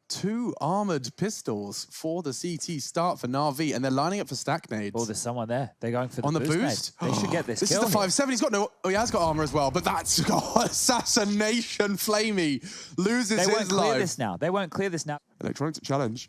2 armored pistols for the CT start for NaVi, and they're lining up for stack nades. Oh, there's someone there. They're going for the on the boost. boost. They should get this. This kill is the here. 5-7. He's got no. Oh, he has got armor as well, but that's got assassination. Flamey loses They his won't clear life. this now. They won't clear this now. Electronics challenge.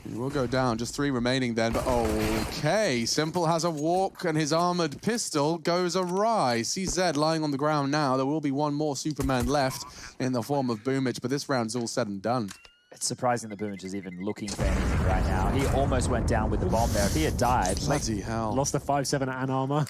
He will go down. Just 3 remaining then. But okay, Simple has a walk, and his armored pistol goes awry. CZ lying on the ground now. There will be one more Superman left in the form of Boomich, but this round's all said and done. It's surprising that Boomich is even looking for anything right now. He almost went down with the bomb there. If he had died, Bloody hell. Lost the 5-7 and armor.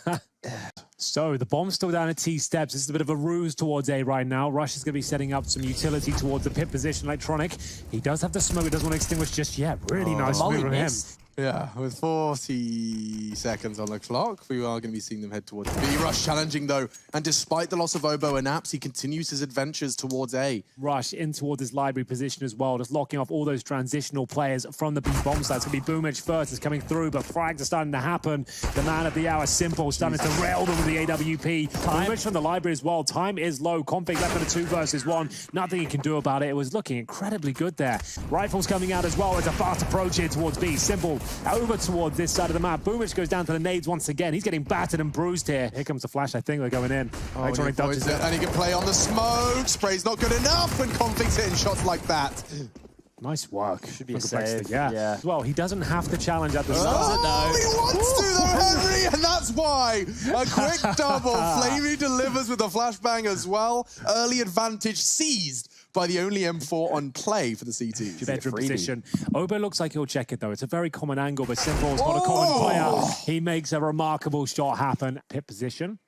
So the bomb's still down at T steps. This is a bit of a ruse towards A right now. Rush is going to be setting up some utility towards the pit position. Electronic, he does have the smoke. He doesn't want to extinguish just yet. Really nice move from him. Yeah, with 40 seconds on the clock, we are going to be seeing them head towards B. Rush challenging, though, and despite the loss of Obo and Apps, he continues his adventures towards A. Rush in towards his library position as well, just locking off all those transitional players from the B bomb site. It's going to be Boomich first, is coming through, but frags are starting to happen. The man of the hour, Simple, starting to rail them with the AWP. Boomich from the library as well. Time is low. Config left in a 2 versus 1. Nothing he can do about it. It was looking incredibly good there. Rifles coming out as well as a fast approach here towards B. Simple over towards this side of the map. Boomich goes down to the nades once again. He's getting battered and bruised here. Here comes the flash. I think they're going in. Electronic dodges it. And he can play on the smoke. Spray's not good enough, and Config's hitting shots like that. Nice work. Should be a save. Yeah. Well, he doesn't have to challenge at the start. Oh, he wants to though, Henry, and that's why. A quick double. Flamey delivers with a flashbang as well. Early advantage seized by the only M4 on play for the CT. Bedroom position. Obo looks like he'll check it though. It's a very common angle, but Simple's not a common player. He makes a remarkable shot happen. Pit position.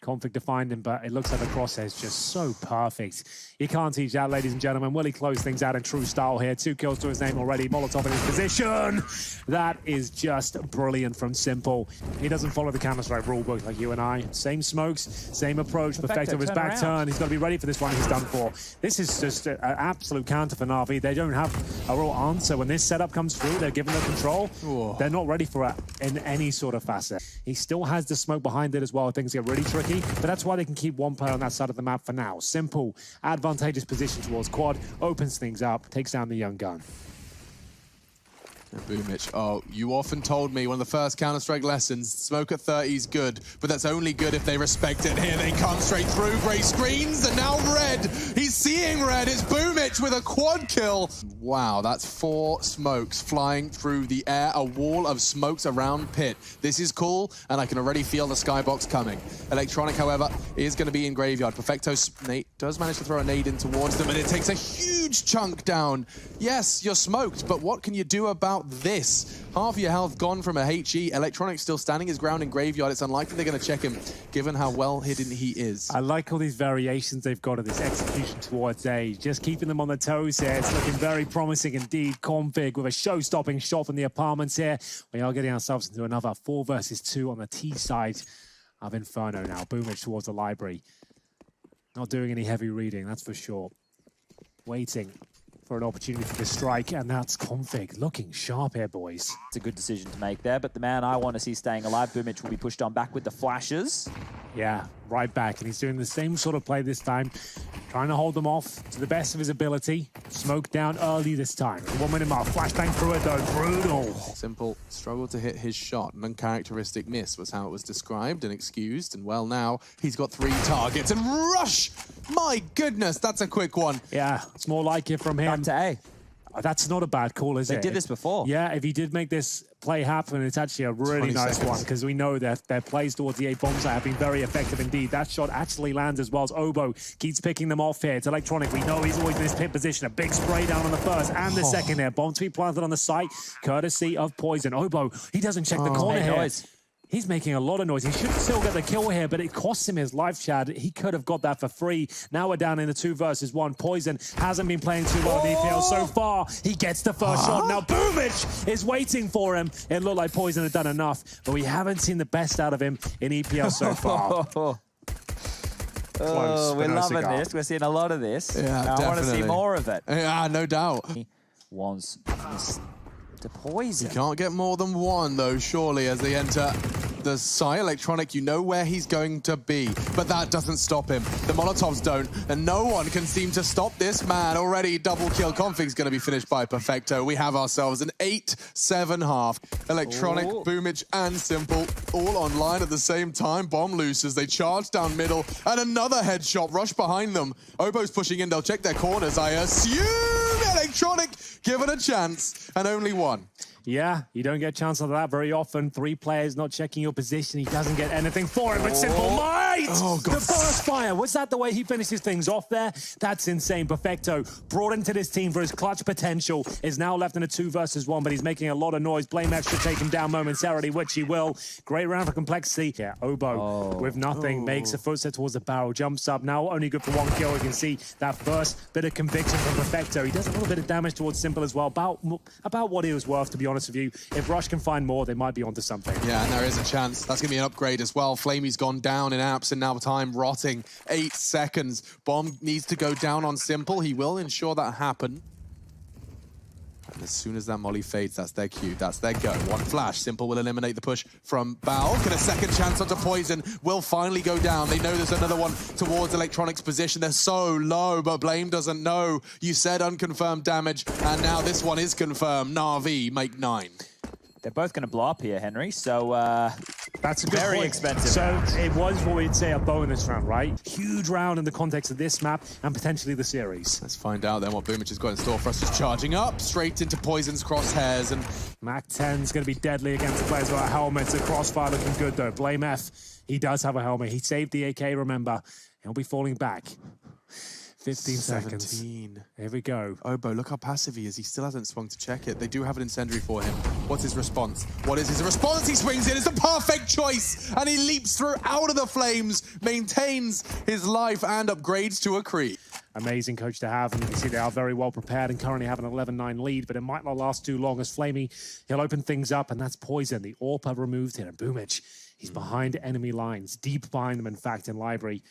Config to find him, but it looks like the crosshair is just so perfect. You can't teach that, ladies and gentlemen. Will he close things out in true style here? 2 kills to his name already. Molotov in his position. That is just brilliant from Simple. He doesn't follow the Counter-Strike rulebook like you and I. Same smokes, same approach. Perfecto his back turn. He's got to be ready for this one. He's done for. This is just an absolute counter for NaVi. They don't have a real answer. When this setup comes through, they're given the control. Whoa. They're not ready for it in any sort of facet. He still has the smoke behind it as well. Things get really tricky. But that's why they can keep one player on that side of the map for now. Simple, advantageous position towards quad, opens things up, takes down the young gun. Boomich, oh, you often told me one of the first Counter-Strike lessons, smoke at 30 is good, but that's only good if they respect it. Here they come straight through, grey screens, and now red. He's seeing red. It's Boomich with a quad kill. Wow, that's 4 smokes flying through the air, a wall of smokes around pit. This is cool, and I can already feel the skybox coming. Electronic, however, is going to be in graveyard. Perfecto does manage to throw a nade in towards them, and it takes a huge chunk down. Yes, you're smoked, but what can you do about this? Half your health gone from a HE. Electronic still standing his ground in graveyard. It's unlikely they're going to check him, given how well hidden he is. I like all these variations they've got of this execution towards A. Just keeping them on the toes here. It's looking very promising indeed. Config with a show-stopping shot from the apartments here. We are getting ourselves into another 4 versus 2 on the T side of Inferno now. Boomich towards the library. Not doing any heavy reading, that's for sure. Waiting for an opportunity for the strike, and that's Config. Looking sharp here, boys. It's a good decision to make there, but the man I want to see staying alive, Boomich, will be pushed on back with the flashes. Yeah, right back, and he's doing the same sort of play this time, trying to hold them off to the best of his ability. Smoke down early this time. 1 minute mark, flashbang through it though, brutal. Simple struggled to hit his shot. An uncharacteristic miss was how it was described and excused, and well now, he's got 3 targets, and Rush! My goodness, that's a quick one. Yeah, it's more like it from him. Back to A. That's not a bad call, is it? They did this before. Yeah, if he did make this play happen, it's actually a really nice one, because we know that their plays towards the A bomb site have been very effective indeed. That shot actually lands as well as Obo keeps picking them off here. It's Electronic. We know he's always in this pit position. A big spray down on the first and the second there. Bomb to be planted on the site, courtesy of Poison. Obo, he doesn't check the corner here. Noise. He's making a lot of noise. He should still get the kill here, but it costs him his life, Chad. He could have got that for free. Now we're down in the 2 versus 1. Poison hasn't been playing too well in EPL so far. He gets the first shot. Now Boomich is waiting for him. It looked like Poison had done enough, but we haven't seen the best out of him in EPL so far. Oh, we're loving this. We're seeing a lot of this. Yeah, I want to see more of it. Yeah, no doubt. He wants to Poison. You can't get more than 1, though, surely, as they enter the side, Electronic, you know where he's going to be, but that doesn't stop him. The Molotovs don't, and no one can seem to stop this man. Already double kill. Config's going to be finished by Perfecto. We have ourselves an 8-7 half. Electronic, Boomich, and Simple all online at the same time. Bomb loose as they charge down middle, and another headshot. Rush behind them. Obo's pushing in. They'll check their corners, I assume. Electronic given a chance, and only one. Yeah, you don't get a chance of that very often. 3 players not checking your position. He doesn't get anything for it, but Simple might! Oh, God. The burst fire. Was that the way he finishes things off there? That's insane. Perfecto, brought into this team for his clutch potential, is now left in a 2 versus 1, but he's making a lot of noise. BlameF should take him down momentarily, which he will. Great round for complexity. Yeah, Obo with nothing makes a footstep towards the barrel, jumps up. Now only good for 1 kill. You can see that first bit of conviction from Perfecto. He does a little bit of damage towards Simple as well. About what he was worth, to be honest with you. If Rush can find more, they might be onto something. Yeah, and there is a chance. That's going to be an upgrade as well. Flamey's gone down in apps, and now time rotting. 8 seconds. Bomb needs to go down on Simple. He will ensure that happen. And as soon as that molly fades, that's their cue. That's their go. 1 flash. Simple will eliminate the push from Balk. And a second chance onto Poison will finally go down. They know there's another one towards Electronic's position. They're so low, but Blame doesn't know. You said unconfirmed damage, and now this one is confirmed. NaVi make 9. They're both going to blow up here, Henry, so that's a good very point. expensive So round. it was what we'd say a bonus round, right? Huge round in the context of this map and potentially the series. Let's find out then what Boomich has got in store for us. Just charging up straight into Poison's crosshairs, and Mac 10's going to be deadly against the players without helmets. The crossfire looking good though. BlameF, he does have a helmet. He saved the AK, remember. He'll be falling back. 15 seconds. 17. Here we go. Obo, look how passive he is. He still hasn't swung to check it. They do have an incendiary for him. What's his response? What is his response? He swings in. It's the perfect choice. And he leaps through out of the flames, maintains his life, and upgrades to a Cree. Amazing coach to have, and you can see they are very well prepared and currently have an 11-9 lead, but it might not last too long as Flamey, he'll open things up, and that's Poison. The AWP removed here, and Boomich, he's behind enemy lines, deep behind them, in fact, in Library.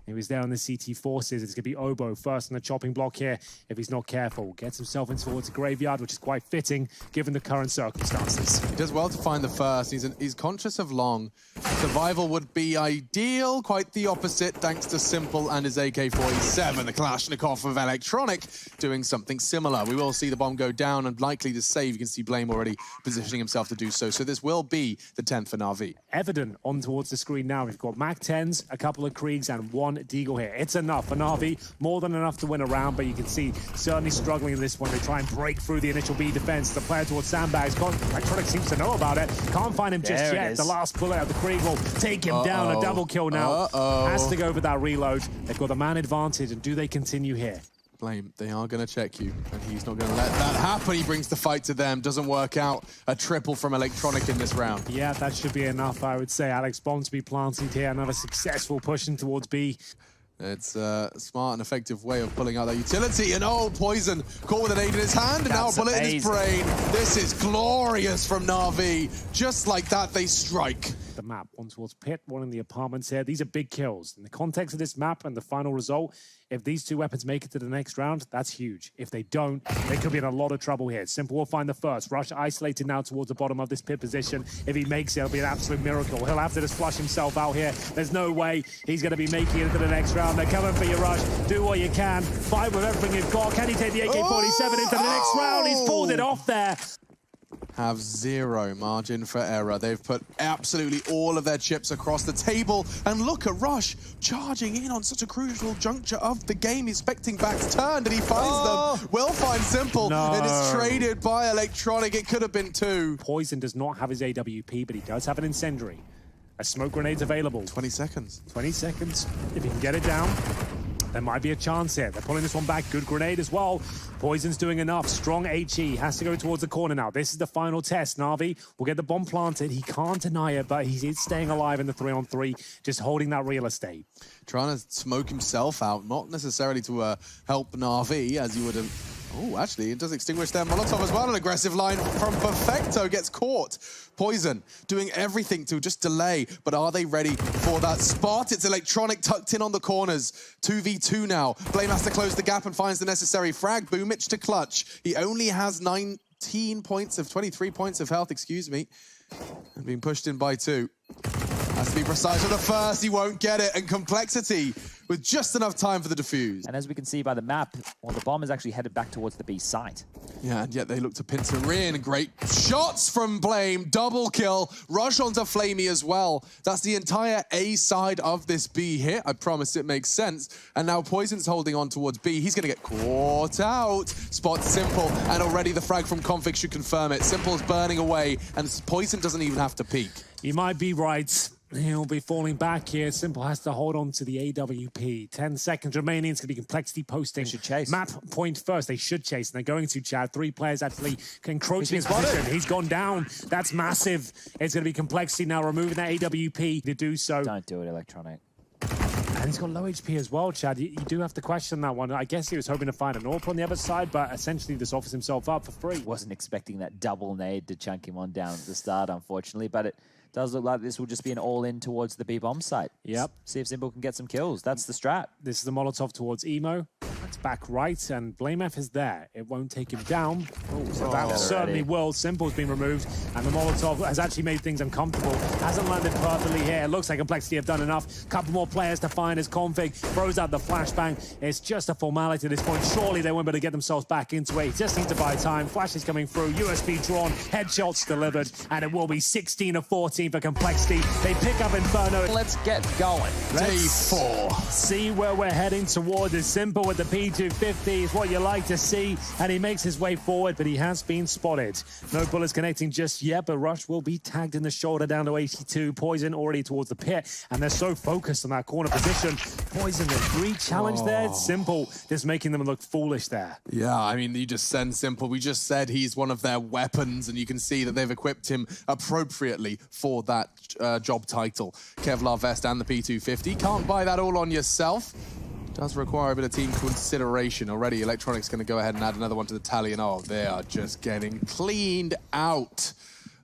He was there on the CT forces. It's going to be Obo first on the chopping block here. If he's not careful, gets himself in towards a graveyard, which is quite fitting given the current circumstances. He does well to find the first. He's conscious of long. Survival would be ideal. Quite the opposite, thanks to Simple and his AK-47. The Kalashnikov of Electronic doing something similar. We will see the bomb go down and likely to save. You can see Blame already positioning himself to do so. So this will be the 10th for NaVi. Evident on towards the screen now. We've got Mac 10s, a couple of Kriegs, and 1 Deagle here. It's enough for NaVi, more than enough to win a round, but you can see certainly struggling in this one. They try and break through the initial B defense. The player towards Sandbags, Electronic seems to know about it. Can't find him just yet. The last bullet of the Krieg will take him down. A double kill now. Has to go for that reload. They've got the man advantage, and do they continue here? Blame, they are going to check you, and he's not going to let that happen. He brings the fight to them. Doesn't work out. A triple from Electronic in this round. Yeah, that should be enough, I would say. Alex bomb to be planted here. Another successful pushing towards B. It's a smart and effective way of pulling out that utility. And Poison caught with an aid in his hand, and now a bullet in his brain. This is glorious from NaVi. Just like that, they strike. The map, one towards Pit, one in the apartments here. These are big kills. In the context of this map and the final result, if these 2 weapons make it to the next round, that's huge. If they don't, they could be in a lot of trouble here. Simple will find the first. Rush isolated now towards the bottom of this pit position. If he makes it, it'll be an absolute miracle. He'll have to just flush himself out here. There's no way he's going to be making it into the next round. They're coming for you, Rush. Do what you can. Fight with everything you've got. Can he take the AK-47 into the next round? He's pulled it off there. Have 0 margin for error. They've put absolutely all of their chips across the table. And look at Rush charging in on such a crucial juncture of the game. Expecting backs turned, and he finds them. Will find Simple. And it's traded by Electronic. It could have been 2. Poison does not have his AWP, but he does have an incendiary. A smoke grenade's available. 20 seconds. 20 seconds. If he can get it down, there might be a chance here. They're pulling this one back. Good grenade as well. Poison's doing enough. Strong HE. Has to go towards the corner now. This is the final test. NaVi will get the bomb planted. He can't deny it, but he's staying alive in the 3-on-3, just holding that real estate. Trying to smoke himself out, not necessarily to help NaVi, as you would have... Oh, actually, it does extinguish their Molotov as well. An aggressive line from Perfecto gets caught. Poison doing everything to just delay, but are they ready for that spot? It's Electronic tucked in on the corners. 2v2 now. Blame has to close the gap and finds the necessary frag. Boomich to clutch. He only has 23 points of health, excuse me. And being pushed in by 2. Has to be precise with the first, he won't get it, and Complexity with just enough time for the defuse. And as we can see by the map, well, the bomb is actually headed back towards the B site. Yeah, and yet they look to pincer in. Great shots from Blame, double kill, rush onto Flamey as well. That's the entire A side of this B hit. I promise it makes sense. And now Poison's holding on towards B. He's gonna get caught out. Spot Simple, and already the frag from Config should confirm it. Simple's burning away, and Poison doesn't even have to peek. You might be right. He'll be falling back here. Simple has to hold on to the AWP. 10 seconds remaining. It's going to be Complexity posting. They should chase. Map point first. They should chase, and they're going to, Chad. 3 players actually encroaching his position. He's gone down. That's massive. It's going to be Complexity now removing that AWP to do so. Don't do it, Electronic. And he's got low HP as well, Chad. You do have to question that one. I guess he was hoping to find an AWP on the other side, but essentially this offers himself up for free. Wasn't expecting that double nade to chunk him on down at the start, unfortunately, but it does look like this will just be an all-in towards the B-bomb site. Yep. See if Simple can get some kills. That's the strat. This is the Molotov towards Emo. That's back right, and BlameF is there. It won't take him down. So that certainly will. Simple's been removed, and the Molotov has actually made things uncomfortable. Hasn't landed perfectly here. It looks like Complexity have done enough. Couple more players to find as Config throws out the flashbang. It's just a formality at this point. Surely they won't be able to get themselves back into it. He just needs to buy time. Flash is coming through. USB drawn. Headshots delivered, and it will be 16 of 14 for Complexity. They pick up Inferno. Let's get going. Day 4. See where we're heading towards. Is Simple with the P250 is what you like to see, and he makes his way forward, but he has been spotted. No bullets connecting just yet, but Rush will be tagged in the shoulder down to 82. Poison already towards the pit, and they're so focused on that corner position. Poison, the re-challenge there. It's Simple just making them look foolish there. Yeah, I mean, you just send Simple. We just said he's one of their weapons, and you can see that they've equipped him appropriately for that job title. Kevlar vest and the P250. Can't buy that all on yourself. Does require a bit of team consideration. Already, Electronic's going to go ahead and add another one to the tally, and oh, they are just getting cleaned out.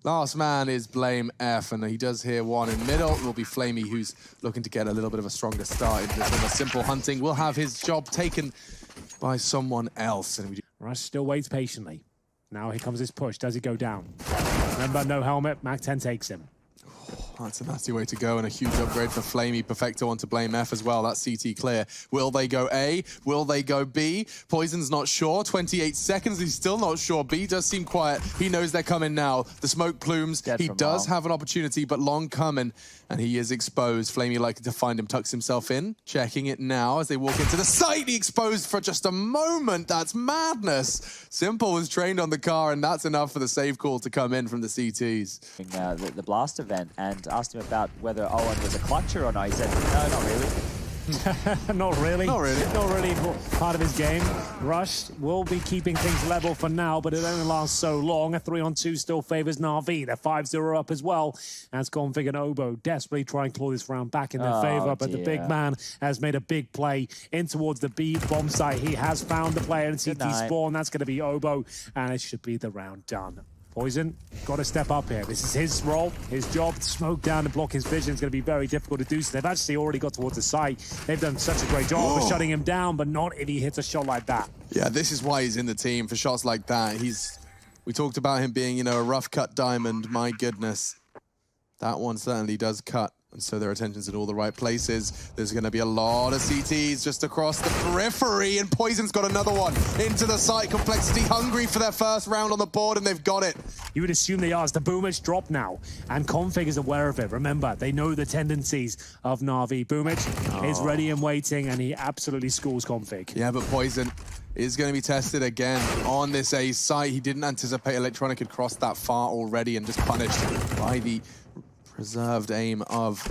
Last man is Blame F, and he does hear one in middle. It will be Flamey, who's looking to get a little bit of a stronger start into this one. A Simple hunting will have his job taken by someone else. And Rush still waits patiently. Now here comes his push. Does he go down? Remember, no helmet. Mac 10 takes him. That's a nasty way to go, and a huge upgrade for Flamey. Perfecto onto Blame F as well. That's CT clear. Will they go A? Will they go B? Poison's not sure. 28 seconds. He's still not sure. B does seem quiet. He knows they're coming now. The smoke plumes. He does have an opportunity, but long coming, and he is exposed. Flamey likely to find him. Tucks himself in. Checking it now as they walk into the site. He exposed for just a moment. That's madness. Simple was trained on the car, and that's enough for the save call to come in from the CTs. The Blast event, and asked him about whether Owen was a clutcher or not. He said, no, not really. Not really. Not really. Not really part of his game. Rush will be keeping things level for now, but it only lasts so long. A 3-on-2 still favors NaVi. They're 5-0 up as well. As Config and Obo desperately try and claw this round back in their favor, but the big man has made a big play in towards the B bomb site. He has found the player in CT spawn. That's going to be Obo, and it should be the round done. Poison, got to step up here. This is his role, his job. To smoke down and block his vision is going to be very difficult to do so. They've actually already got towards the site. They've done such a great job of shutting him down, but not if he hits a shot like that. Yeah, this is why he's in the team, for shots like that. We talked about him being, a rough cut diamond. My goodness. That one certainly does cut. And so their attention's in all the right places. There's going to be a lot of CTs just across the periphery, and Poison's got another one into the site. Complexity hungry for their first round on the board, and they've got it. You would assume they are, as the Boomich drop now, and Config is aware of it. Remember, they know the tendencies of NaVi. Boomich is ready and waiting, and he absolutely schools Config. Yeah, but Poison is going to be tested again on this A site. He didn't anticipate Electronic had crossed that far already, and just punished by the preserved aim of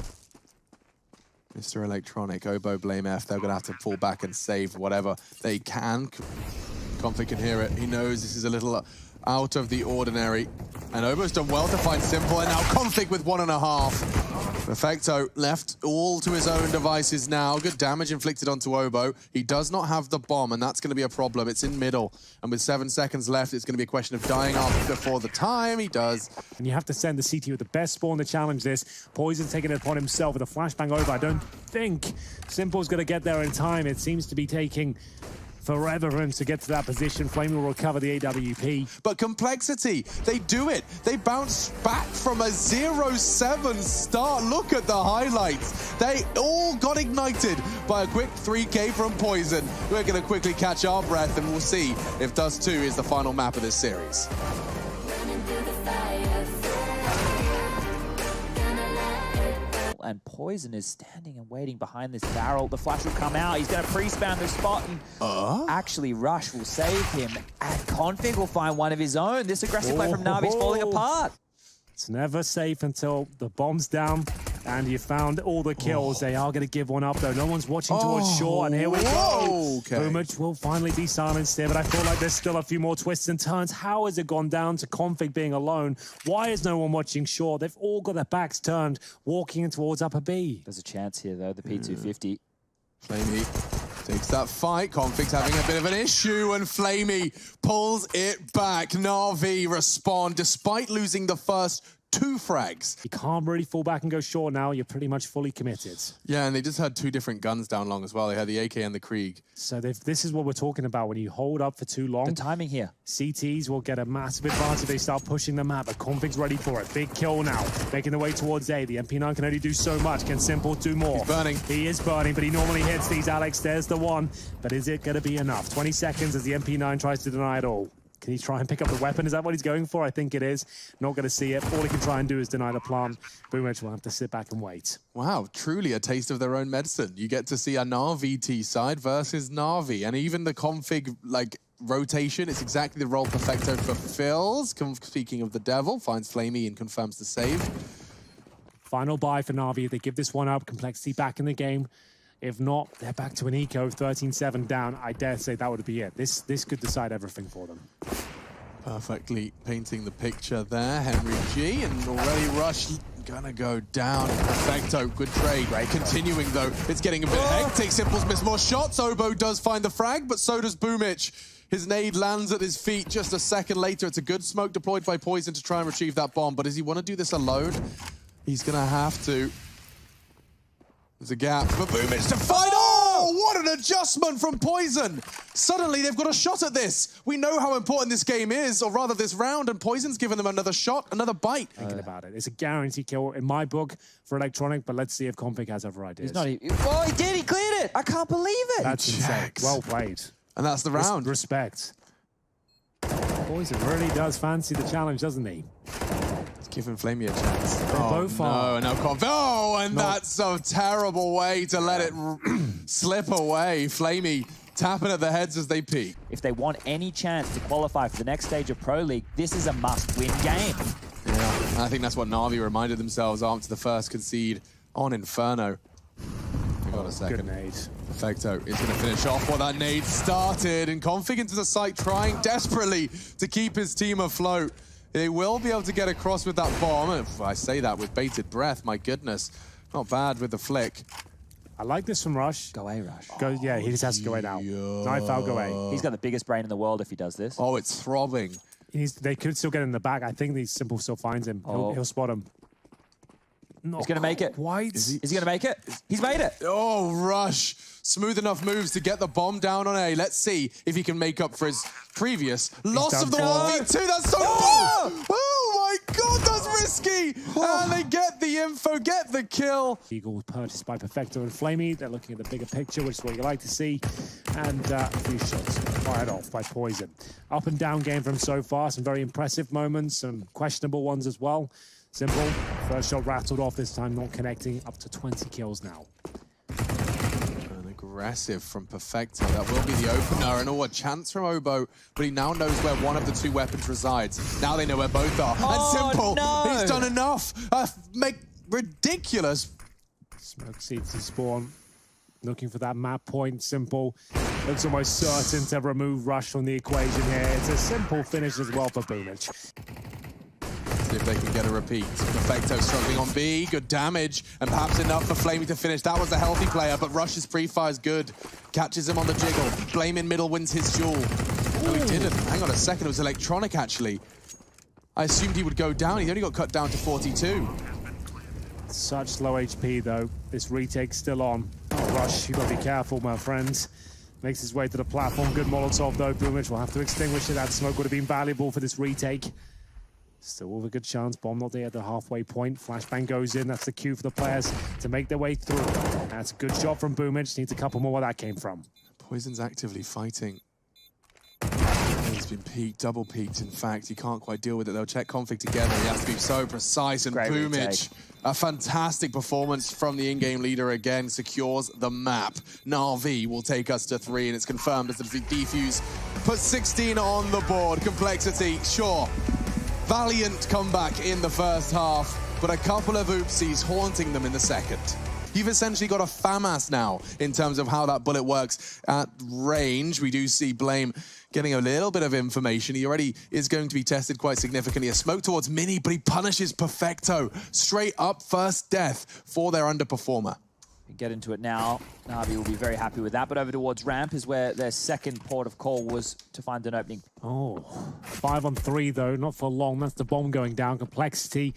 Mr. Electronic. Obo, Blame F. They're going to have to fall back and save whatever they can. Config can hear it. He knows this is a little out of the ordinary. And Obo's done well to find Simple, and now Config with 1.5. Perfecto left all to his own devices now. Good damage inflicted onto Obo. He does not have the bomb, and that's going to be a problem. It's in middle, and with 7 seconds left, it's going to be a question of dying off before the time. He does. And you have to send the CT with the best spawn to challenge this. Poison taking it upon himself with a flashbang over. I don't think Simple's going to get there in time. It seems to be taking forever for him to get to that position. Flame will recover the AWP. But Complexity, they do it. They bounce back from a 0-7 start. Look at the highlights. They all got ignited by a quick 3K from Poison. We're going to quickly catch our breath, and we'll see if Dust 2 is the final map of this series. And Poison is standing and waiting behind this barrel. The flash will come out. He's going to pre-spam the spot. And actually, Rush will save him. And Config will find one of his own. This aggressive play from NaVi is falling apart. It's never safe until the bomb's down and you found all the kills. They are going to give one up, though. No one's watching towards shore, and here we go. Okay. Boomich will finally be silenced here, but I feel like there's still a few more twists and turns. How has it gone down to Config being alone? Why is no one watching shore? They've all got their backs turned, walking in towards upper B. There's a chance here, though, the P250. Flamey takes that fight. Config's having a bit of an issue, and Flamey pulls it back. NaVi respond despite losing the first 2 frags. You can't really fall back and go short now. You're pretty much fully committed. Yeah, and they just had 2 different guns down long as well. They had the AK and the Krieg. So this is what we're talking about. When you hold up for too long, The timing here. CTs will get a massive advantage. They start pushing the map, but Config's ready for it. Big kill now, making the way towards A. The MP9 can only do so much. Can Simple do more? He's burning. He is burning, but he normally hits these. Alex, there's the one. But is it going to be enough? 20 seconds as the MP9 tries to deny it all. Can he try and pick up the weapon? Is that what he's going for? I think it is. Not going to see it. All he can try and do is deny the plant. Boomich will have to sit back and wait. Wow, truly a taste of their own medicine. You get to see a NaVi T side versus NaVi, and even the Config rotation, it's exactly the role Perfecto fulfills. Speaking of the devil, finds Flamey and confirms the save. Final buy for NaVi. They give this one up. Complexity back in the game. If not, they're back to an eco, 13-7 down. I dare say that would be it. This could decide everything for them. Perfectly painting the picture there, Henry G, and already Rush gonna go down. Perfecto, good trade. Continuing though, it's getting a bit hectic. Simple's missed more shots. Obo does find the frag, but so does Boomich. His nade lands at his feet just a second later. It's a good smoke deployed by Poison to try and retrieve that bomb, but does he want to do this alone? He's gonna have to. There's a gap for Boomich to fight. Oh, what an adjustment from Poison. Suddenly, they've got a shot at this. We know how important this game is, or rather this round, and Poison's given them another shot, another bite. Thinking about it. It's a guarantee kill in my book for Electronic, but let's see if Config has other ideas. He's not even... Oh, he did. He cleared it. I can't believe it. That's insane. Well played. And that's the round. Respect. Poison really does fancy the challenge, doesn't he? Giving Flamey a chance. Both no, and now Config. Oh, and that's a terrible way to let it slip away. Flamey tapping at the heads as they peek. If they want any chance to qualify for the next stage of Pro League, this is a must-win game. Yeah, and I think that's what NaVi reminded themselves after the first concede on Inferno. Hang on a second. Good nade. Perfecto is going to finish off what that nade started, and Config into the site trying desperately to keep his team afloat. They will be able to get across with that bomb. If I say that with bated breath, my goodness. Not bad with the flick. I like this from Rush. Go A, Rush. Yeah, he just has to go A now. Knife out, go A. He's got the biggest brain in the world if he does this. Oh, it's throbbing. They could still get in the back. I think these Simple still finds him. He'll spot him. He's going to make it. Quite. Is he going to make it? He's made it. Oh, Rush. Smooth enough moves to get the bomb down on A. Let's see if he can make up for his previous loss of the 1v2. That's so Oh my God, that's risky. And they get the info, get the kill. Eagle purchased by Perfecto and Flamey. They're looking at the bigger picture, which is what you like to see. And a few shots fired off by Poison. Up and down game from so far. Some very impressive moments, some questionable ones as well. Simple. First shot rattled off this time, not connecting. Up to 20 kills now. Aggressive from Perfecto. That will be the opener, and a chance from Obo, but he now knows where one of the 2 weapons resides. Now they know where both are. And Simple, he's done enough. Make ridiculous. Smoke seeds to spawn. Looking for that map point. Simple looks almost certain to remove Rush from the equation here. It's a simple finish as well for Boomich. See if they can get a repeat. Perfecto struggling on B, good damage, and perhaps enough for Flamey to finish. That was a healthy player, but Rush's pre-fire is good. Catches him on the jiggle. Blame in middle wins his duel. No, he didn't. Hang on a second, it was Electronic actually. I assumed he would go down. He only got cut down to 42. Such low HP though. This retake's still on. Oh, Rush, you gotta be careful, my friends. Makes his way to the platform. Good Molotov though. Boomich will have to extinguish it. That smoke would have been valuable for this retake. Still with a good chance. Bomb not there at the halfway point. Flashbang goes in. That's the cue for the players to make their way through. That's a good shot from Boomich. Needs a couple more where that came from. Poison's actively fighting. He's been peaked, double peaked. In fact, he can't quite deal with it. They'll check config together. He has to be so precise. And Boomich, a fantastic performance from the in-game leader again, secures the map. NaVi will take us to 3, and it's confirmed as the defuse puts 16 on the board. Complexity, sure. Valiant comeback in the first half, but a couple of oopsies haunting them in the second. You've essentially got a FAMAS now in terms of how that bullet works at range. We do see Blame getting a little bit of information. He already is going to be tested quite significantly. A smoke towards Mini, but he punishes Perfecto. Straight up first death for their underperformer. Get into it now. NaVi will be very happy with that, but over towards ramp is where their second port of call was to find an opening. Oh, 5 on 3 though, not for long. That's the bomb going down. Complexity.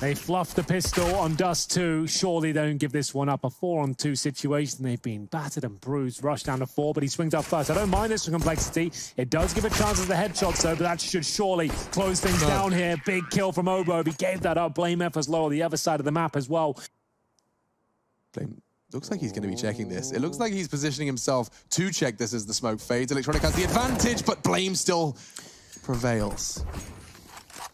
They fluff the pistol on Dust 2. Surely they don't give this one up. A 4 on 2 situation. They've been battered and bruised. Rushed down to 4, but he swings up first. I don't mind this for Complexity. It does give a chance at the headshots though, but that should surely close things down here. Big kill from Obo. He gave that up. Blame F as low on the other side of the map as well. Blame looks like he's going to be checking this. It looks like he's positioning himself to check this as the smoke fades. Electronic has the advantage, but Blame still prevails.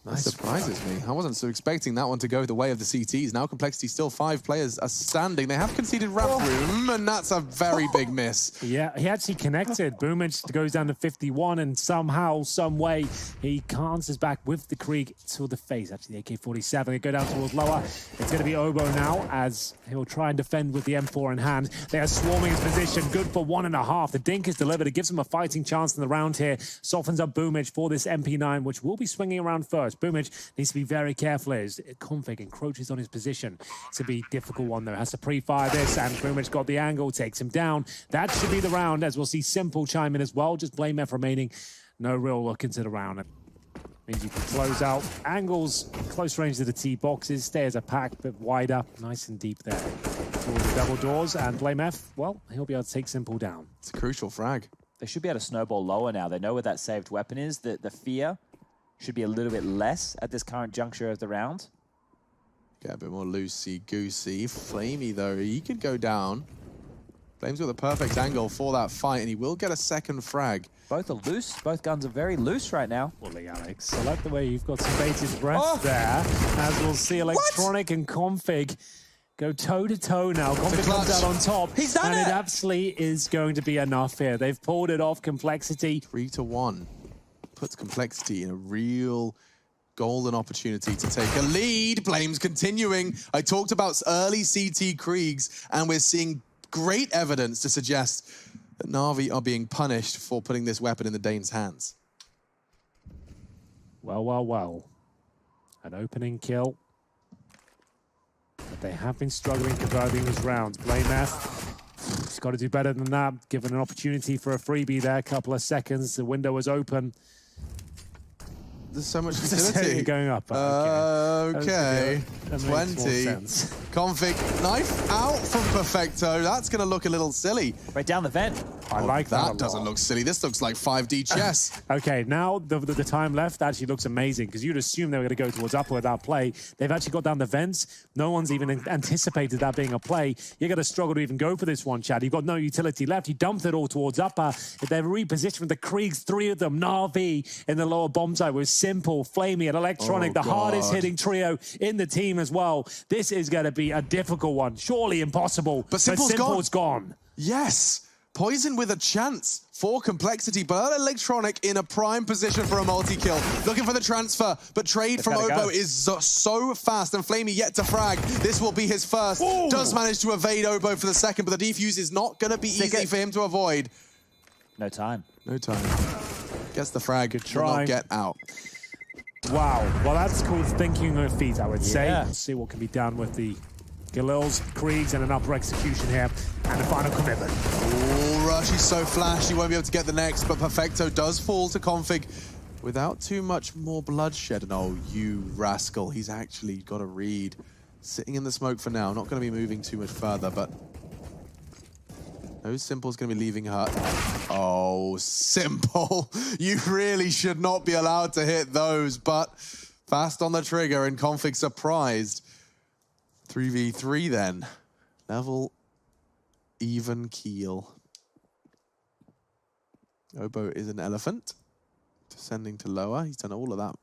That surprises me. I wasn't so expecting that one to go the way of the CTs. Now Complexity still 5 players are standing. They have conceded ramp room, and that's a very big miss. Yeah, he actually connected. Boomich goes down to 51, and somehow, some way, he cancels back with the Krieg to the face. Actually, the AK-47. They go down towards lower. It's going to be Obo now, as he'll try and defend with the M4 in hand. They are swarming his position. Good for 1.5. The dink is delivered. It gives him a fighting chance in the round here. Softens up Boomich for this MP9, which will be swinging around first. Boomich needs to be very careful as config encroaches on his position. It's a be difficult one though. Has to pre-fire this, and Boomich got the angle, takes him down. That should be the round, as we'll see Simple chime in as well. Just Blame F remaining. No real look into the round. It means you can close out angles, close range to the T boxes, stay as a pack, a bit wider, nice and deep there. Towards the double doors, and Blame F, well, he'll be able to take Simple down. It's a crucial frag. They should be able to snowball lower now. They know where that saved weapon is. The fear should be a little bit less at this current juncture of the round. Get a bit more loosey-goosey. Flamey, though, he could go down. Flame's got the perfect angle for that fight, and he will get a second frag. Both are loose. Both guns are very loose right now. Fully, Alex. I like the way you've got some bated breath there, as we'll see Electronic and Config go toe-to-toe now. Config comes out on top. He's done it! And it absolutely is going to be enough here. They've pulled it off. Complexity. 3-1. Puts Complexity in a real golden opportunity to take a lead. Blame's continuing. I talked about early CT Kriegs, and we're seeing great evidence to suggest that NaVi are being punished for putting this weapon in the Danes' hands. Well, well, well. An opening kill. But they have been struggling converting these rounds. Blame F. He's got to do better than that. Given an opportunity for a freebie there. A couple of seconds. The window was open. There's so much utility. You're going up. Okay. That 20. Config, knife out from Perfecto. That's going to look a little silly. Right down the vent. I like that. That doesn't look silly. This looks like 5D chess. Okay, now the time left actually looks amazing, because you'd assume they were going to go towards upper with that play. They've actually got down the vents. No one's even anticipated that being a play. You're going to struggle to even go for this one, Chad. You've got no utility left. You dumped it all towards upper. If they're repositioned with the Kriegs, 3 of them, NaVi in the lower bomb site with Simple, Flamey, and Electronic, the hardest hitting trio in the team as well. This is going to be a difficult one. Surely impossible. But Simple's gone. Yes. Poison with a chance for Complexity, but Electronic in a prime position for a multi-kill. Looking for the transfer, but trade from Obo is so fast, and Flamey yet to frag. This will be his first. Ooh. Does manage to evade Obo for the second, but the defuse is not going to be easy for him to avoid. No time. No time. Gets the frag. Good try. Will not get out. Wow. Well, that's called thinking on your feet, I would say. Let's see what can be done with the Galil's, Kriegs, and an upper execution here, and a final commitment. Oh, Rush, he's so flash, he won't be able to get the next, but Perfecto does fall to Config without too much more bloodshed. And oh, you rascal, he's actually got a read. Sitting in the smoke for now, not going to be moving too much further, but No Simple's going to be leaving her. Oh, Simple. You really should not be allowed to hit those, but fast on the trigger and Config surprised. 3v3 then. Level even keel. Obo is an elephant. Descending to lower. He's done all of that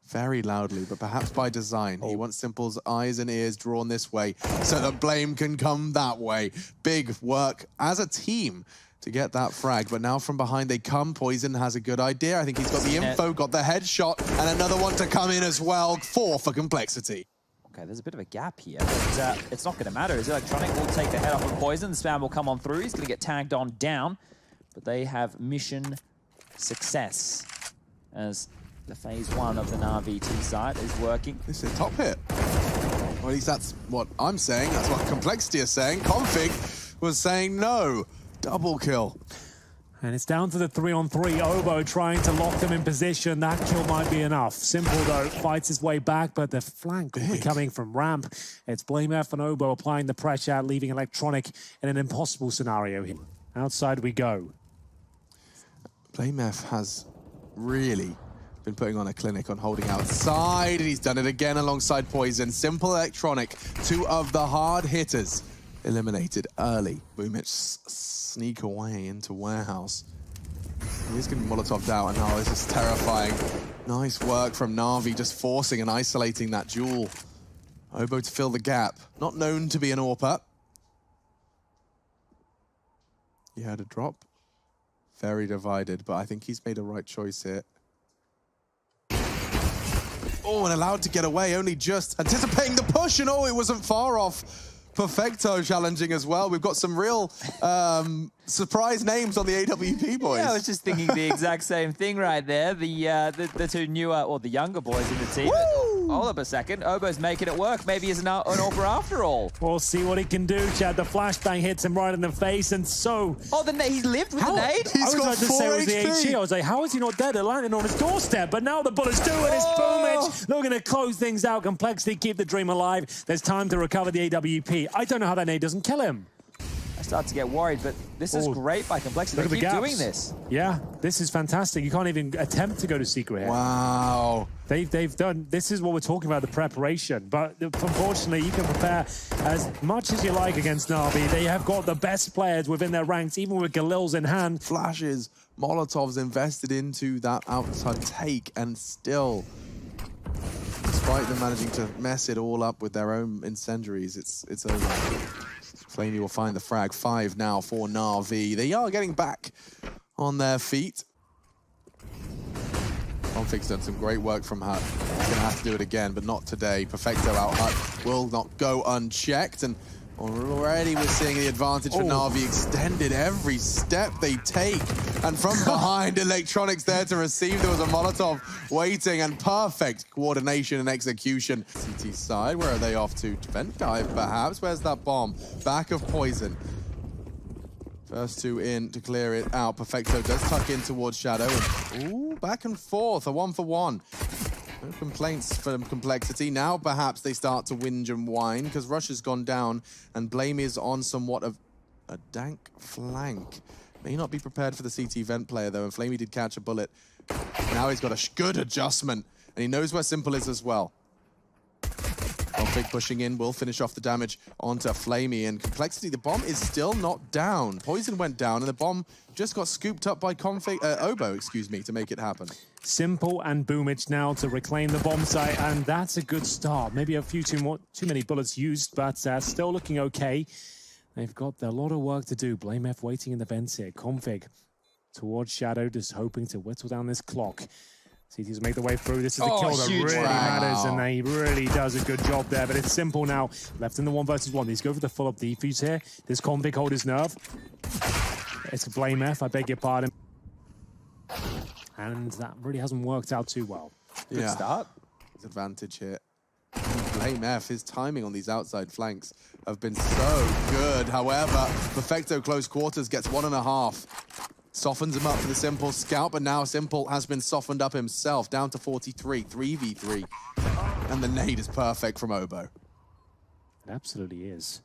very loudly, but perhaps by design. He wants Simple's eyes and ears drawn this way so that Blame can come that way. Big work as a team to get that frag, but now from behind they come. Poison has a good idea. I think he's got the info, got the headshot, and another one to come in as well. 4 for Complexity. Okay, there's a bit of a gap here, but it's not going to matter. As Electronic will take the head off of Poison. The spam will come on through. He's going to get tagged on down, but they have mission success as the phase 1 of the NaVi T side is working. This is a top hit. Or at least that's what I'm saying. That's what Complexity is saying. Config was saying no. Double kill. And it's down to the 3-on-3. Obo trying to lock them in position. That kill might be enough. Simple, though, fights his way back, but the flank will be coming from ramp. It's BlameF and Obo applying the pressure, leaving Electronic in an impossible scenario here. Outside we go. BlameF has really been putting on a clinic on holding outside, and he's done it again alongside Poison. Simple Electronic, 2 of the hard hitters eliminated early. Boomich sneak away into Warehouse. He's going to be Molotov'd out, and now this is terrifying. Nice work from NaVi, just forcing and isolating that duel. Obo to fill the gap. Not known to be an AWPer. He had a drop. Very divided, but I think he's made a right choice here. Oh, and allowed to get away, only just anticipating the push, and oh, it wasn't far off. Perfecto challenging as well. We've got some real surprise names on the AWP boys. Yeah, I was just thinking the exact same thing right there. The 2 newer, or the younger boys in the team. Hold up a second. Obo's making it work. Maybe he's an AWPer after all. We'll see what he can do, Chad. The flashbang hits him right in the face, and so... Oh, he's lived with the nade? He's got 4 HP. I was like, how is he not dead? It landed on his doorstep, but now the bullets do it. It's Boomich looking to close things out. Complexity, keep the dream alive. There's time to recover the AWP. I don't know how that nade doesn't kill him. I start to get worried, but this is great by Complexity. They keep doing this. Yeah, this is fantastic. You can't even attempt to go to secret here. Wow. They've done, this is what we're talking about, the preparation. But unfortunately, you can prepare as much as you like against NaVi. They have got the best players within their ranks, even with Galil's in hand. Flashes, Molotovs invested into that outside take, and still, despite them managing to mess it all up with their own incendiaries, it's over. Flamey will find the frag. 5 now for NaVi. They are getting back on their feet. Config's done some great work from Hut. He's going to have to do it again, but not today. Perfecto out Hut will not go unchecked, and already we're seeing the advantage for NaVi extended every step they take. And from behind, Electronics there to receive. There was a Molotov waiting, and perfect coordination and execution. CT side, where are they off to? Vent dive, perhaps? Where's that bomb? Back of Poison. First 2 in to clear it out. Perfecto does tuck in towards Shadow. And, ooh, back and forth, a 1-for-1. No complaints from Complexity. Now perhaps they start to whinge and whine because Rush has gone down and Blame is on somewhat of a dank flank. May not be prepared for the CT vent player though, and Flamey did catch a bullet. Now he's got a good adjustment, and he knows where Simple is as well. Config pushing in, will finish off the damage onto Flamey, and Complexity, the bomb is still not down. Poison went down, and the bomb just got scooped up by Obo, excuse me, to make it happen. Simple and Boomich now to reclaim the bomb site, and that's a good start. Maybe a few too many bullets used, but still looking okay. They've got a lot of work to do. BlameF waiting in the vents here. Config towards Shadow, just hoping to whittle down this clock. CTs make the way through. This is the kill that really matters, and he really does a good job there. But it's Simple now, left in the 1-versus-1. These go for the full-up defuse here. Does Config hold his nerve? It's BlameF, I beg your pardon. And that really hasn't worked out too well. Good start. His advantage here. BlameF, his timing on these outside flanks have been so good. However, Perfecto close quarters gets 1.5. Softens him up for the Simple scout, but now Simple has been softened up himself, down to 43, 3v3. And the nade is perfect from Obo. It absolutely is.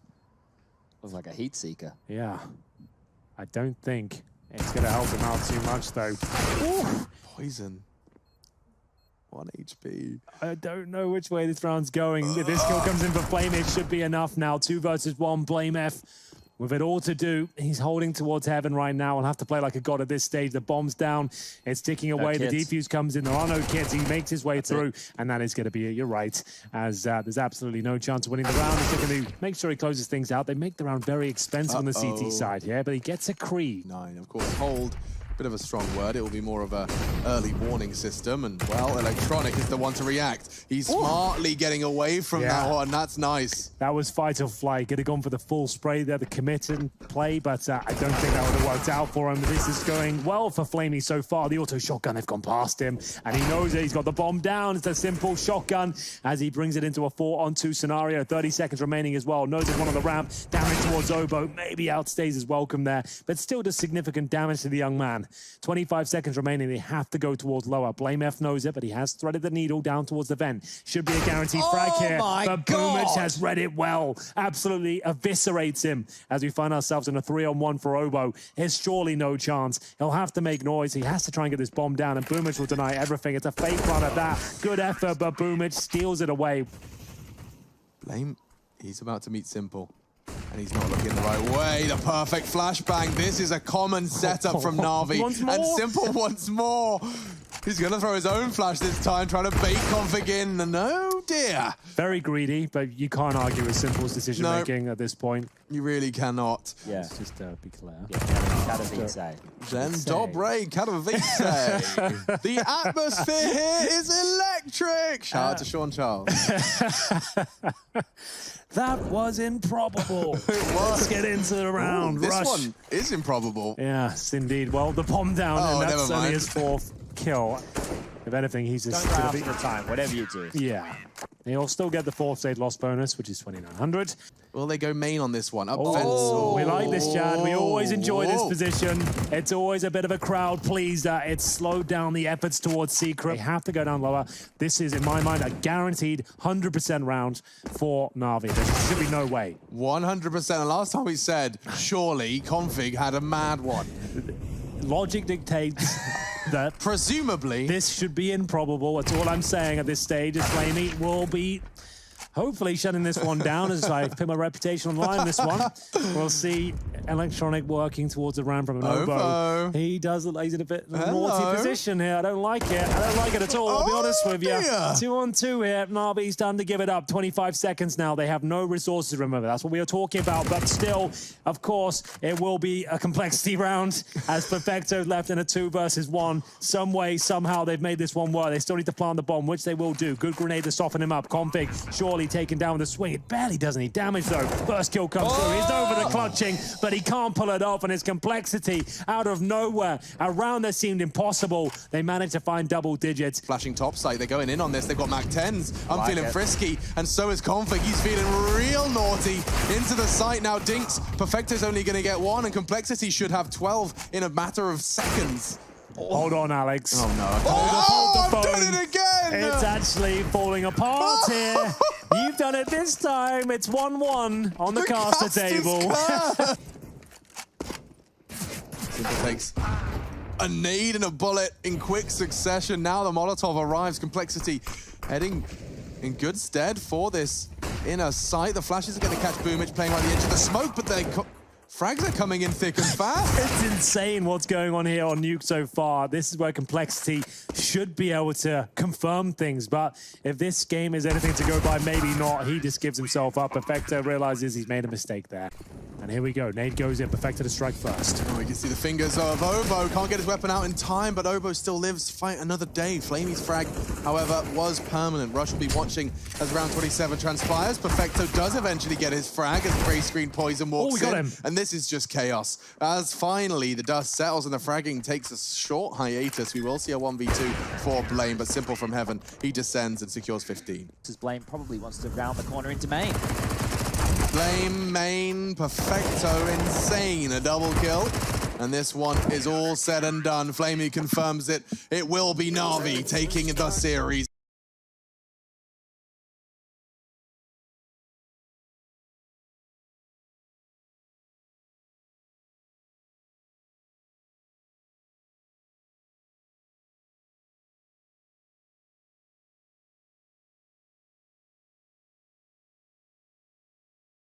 Looks like a heat seeker. Yeah. I don't think it's going to help him out too much, though. Ooh. Poison. 1 HP. I don't know which way this round's going. If this kill comes in for Flame, it should be enough now. 2 versus 1. Blame F with it all to do. He's holding towards heaven right now. We'll have to play like a god at this stage. The bomb's down. It's ticking away. The defuse comes in. There are no kits. He makes his way through. And that is going to be it. You're right. As there's absolutely no chance of winning the round. He's going to make sure he closes things out. They make the round very expensive on the CT side here, but he gets a Cree. 9, of course. Hold. Bit of a strong word. It will be more of a early warning system, and well, Electronic is the one to react. He's smartly getting away from that one. That's nice. That was fight or flight. Could have gone for the full spray there, the commit and play, but I don't think that would have worked out for him. This is going well for Flamey so far. The auto shotgun have gone past him, and he knows that he's got the bomb down. It's a simple shotgun as he brings it into a 4-on-2 scenario. 30 seconds remaining as well. Knows there's one on the ramp. Damage towards Obo. Maybe outstays his welcome there, but still does significant damage to the young man. 25 seconds remaining. They have to go towards lower. Blame F knows it, but he has threaded the needle down towards the vent. Should be a guaranteed frag here, but Boomich has read it well. Absolutely eviscerates him as we find ourselves in a 3-on-1 for Obo. There's surely no chance. He'll have to make noise. He has to try and get this bomb down, and Boomich will deny everything. It's a fake run at that. Good effort, but Boomich steals it away. Blame, he's about to meet Simple. And he's not looking the right way. The perfect flashbang. This is a common setup from NaVi. And Simple once more. He's going to throw his own flash this time, trying to bait Config in. And oh dear. Very greedy, but you can't argue with Simple's decision-making at this point. You really cannot. Yeah. Let's just be clear. Katowice. Then Dobre Katowice. The atmosphere here is electric. Shout out to Sean Charles. That was improbable. It was. Let's get into the round. Ooh, this Rush. one is improbable. Yes, indeed. Well, the bomb down, and that's only his 4th kill. If anything, he's just going to be the time, whatever you do. Yeah. He'll still get the 4th stage loss bonus, which is 2,900. Will they go main on this one? Up fence. We like this, Chad. We always enjoy this position. It's always a bit of a crowd pleaser. It's slowed down the efforts towards Secret. They have to go down lower. This is, in my mind, a guaranteed 100% round for NaVi. There should be no way. 100%. And last time we said, surely Config had a mad one. Logic dictates that presumably this should be improbable. That's all I'm saying at this stage. Is Flamey will be hopefully shutting this one down as I put my reputation on the line this one. We'll see Electronic working towards a round from an Obo. He does look like he's in a bit of a naughty position here. I don't like it. I don't like it at all, I'll be honest with you. 2-on-2 here. NaVi's done to give it up. 25 seconds now. They have no resources, remember. That's what we are talking about. But still, of course, it will be a complexity round as Perfecto left in a 2 versus 1. Some way, somehow, they've made this one work. They still need to plant the bomb, which they will do. Good grenade to soften him up. Config, surely taken down with a swing. It barely does any damage, though. First kill comes through. He's over the clutching, but he can't pull it off, and his complexity out of nowhere. A round that seemed impossible. They managed to find double digits. Flashing top site. They're going in on this. They've got Mac 10s. I'm feeling frisky, and so is Config. He's feeling real naughty. Into the site now. Dinks. Perfecto's only going to get 1, and Complexity should have 12 in a matter of seconds. Hold on, Alex. Oh, no. I've done it again! It's actually falling apart here. You've done it this time. It's 1-1 on the caster table. Simple takes a nade and a bullet in quick succession. Now the Molotov arrives. Complexity heading in good stead for this inner sight. The flashes are going to catch Boomich playing around the edge of the smoke, but they... frags are coming in thick and fast. It's insane what's going on here on Nuke so far. This is where Complexity should be able to confirm things, but if this game is anything to go by, maybe not. He just gives himself up. Perfecto realizes he's made a mistake there. And here we go. Nade goes in. Perfecto to strike first. Oh, we can see the fingers of Obo. Can't get his weapon out in time, but Obo still lives. Fight another day. Flamey's frag, however, was permanent. Rush will be watching as round 27 transpires. Perfecto does eventually get his frag as Grey Screen Poison walks in. And this is just chaos. As finally the dust settles and the fragging takes a short hiatus, we will see a 1v2 for Blame, but Simple from heaven. He descends and secures 15. This is Blame probably wants to round the corner into main. Blame, main, Perfecto, insane. A double kill. And this one is all said and done. Flamey confirms it. It will be NaVi taking the series.